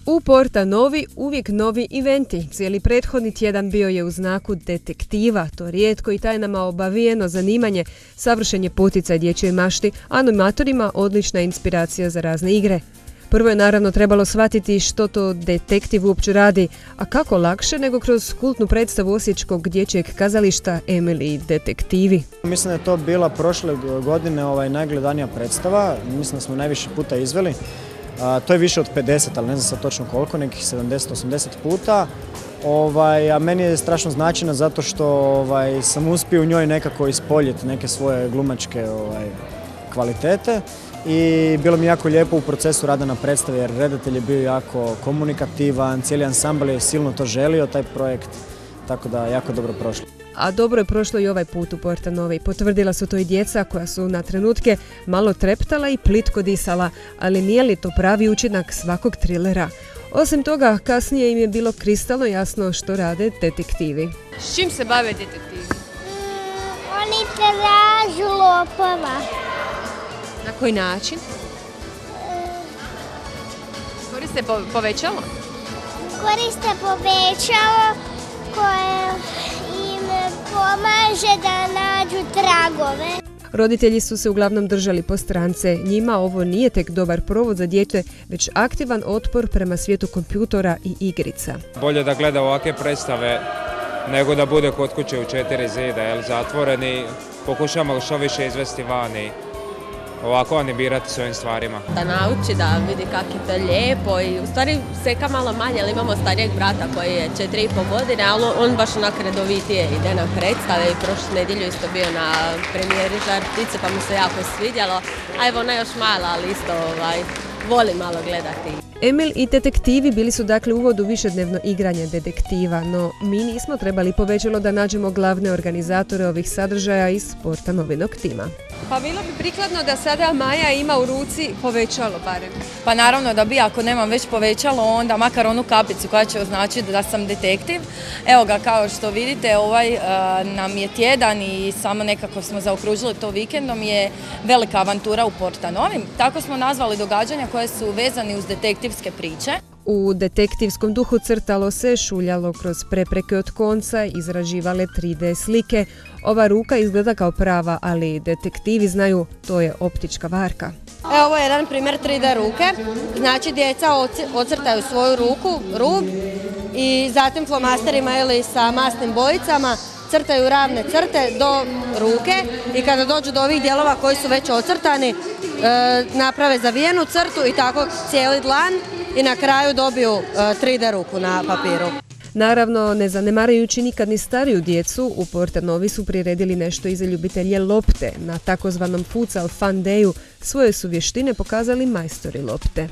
U Porta Novi uvijek novi eventi. Cijeli prethodni tjedan bio je u znaku detektiva, to rijetko i tajnama obavijeno zanimanje, savršen je poticaj dječjoj mašti, a animatorima odlična inspiracija za razne igre. Prvo je naravno trebalo shvatiti što to detektiv uopće radi, a kako lakše nego kroz kultnu predstavu osječkog dječjeg kazališta Emil i detektivi. Mislim da je to bila prošle godine najgledanija predstava, mislim da smo najviše puta izveli. To je više od 50, ali ne znam sad točno koliko, nekih 70-80 puta. A meni je strašno značajna zato što sam uspio u njoj nekako ispoljiti neke svoje glumačke kvalitete. I bilo mi jako lijepo u procesu rada na predstavi jer redatelj je bio jako komunikativan, cijeli ansambl je silno to želio, taj projekt, tako da jako dobro prošlo. A dobro je prošlo i ovaj put u Porta Novi. Potvrdila su to i djeca koja su na trenutke malo treptala i plitko disala, ali nije li to pravi učinak svakog trilera? Osim toga, kasnije im je bilo kristalno jasno što rade detektivi. S čim se bave detektivi? Oni tražu lopova. Na koji način? Koriste povećalo? Koriste povećalo koje im pomaže da nađu tragove. Roditelji su se uglavnom držali po strance. Njima ovo nije tek dobar provod za dijete, već aktivan otpor prema svijetu kompjutora i igrica. Bolje da gleda ovakve predstave nego da bude kod kuće u 4 zida, zatvoreni. Pokušamo što više izvesti vani. Ovako animirati s ovim stvarima. Da nauči, da vidi kako je to lijepo i u stvari seka malo manje, ali imamo starijeg brata koji je 4,5 godine, ali on baš onak redovitije ide na predstave i prošlu nedjelju isto bio na premijeri Žar ptice pa mu se jako svidjelo, a evo ona još mala, ali isto voli malo gledati. Emil i detektivi bili su dakle uvod u višednevno igranje detektiva, no mi nismo trebali povećalo da nađemo glavne organizatore ovih sadržaja iz Porta Novinog tima. Pa bilo bi prikladno da sada Maja ima u ruci povećalo barem. Pa naravno da bi, ako nemam već povećalo, onda makar onu kapicu koja će označiti da sam detektiv. Evo ga, kao što vidite, nam je tjedan i samo nekako smo zaokružili to vikendom, je velika avantura u Porta Novim. Tako smo nazvali događanja koje su vezani uz detektivske priče. U detektivskom duhu crtalo se, šuljalo kroz prepreke od konca, izraživale 3D slike. Ova ruka izgleda kao prava, ali detektivi znaju, to je optička varka. Evo, ovo je jedan primjer 3D ruke. Znači, djeca ocrtaju svoju ruku, rub, i zatim flomasterima ili sa masnim bojicama crtaju ravne crte do ruke i kada dođu do ovih dijelova koji su već ocrtani, naprave zavijenu crtu i tako cijeli dlan i na kraju dobiju 3D ruku na papiru. Naravno, ne zanemarujući nikad ni stariju djecu, u Porta Novi su priredili nešto i za ljubitelje lopte. Na takozvanom Futsal Fun Dayu svoje su vještine pokazali majstori lopte.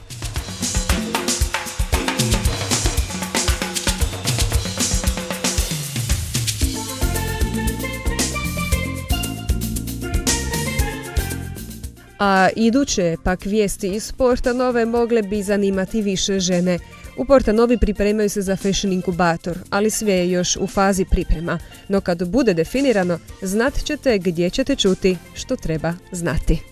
A iduće pak vijesti iz Porta Nove mogle bi zanimati više žene. U Porta Novi pripremaju se za fashion inkubator, ali sve je još u fazi priprema. No kad bude definirano, znat ćete gdje ćete čuti što treba znati.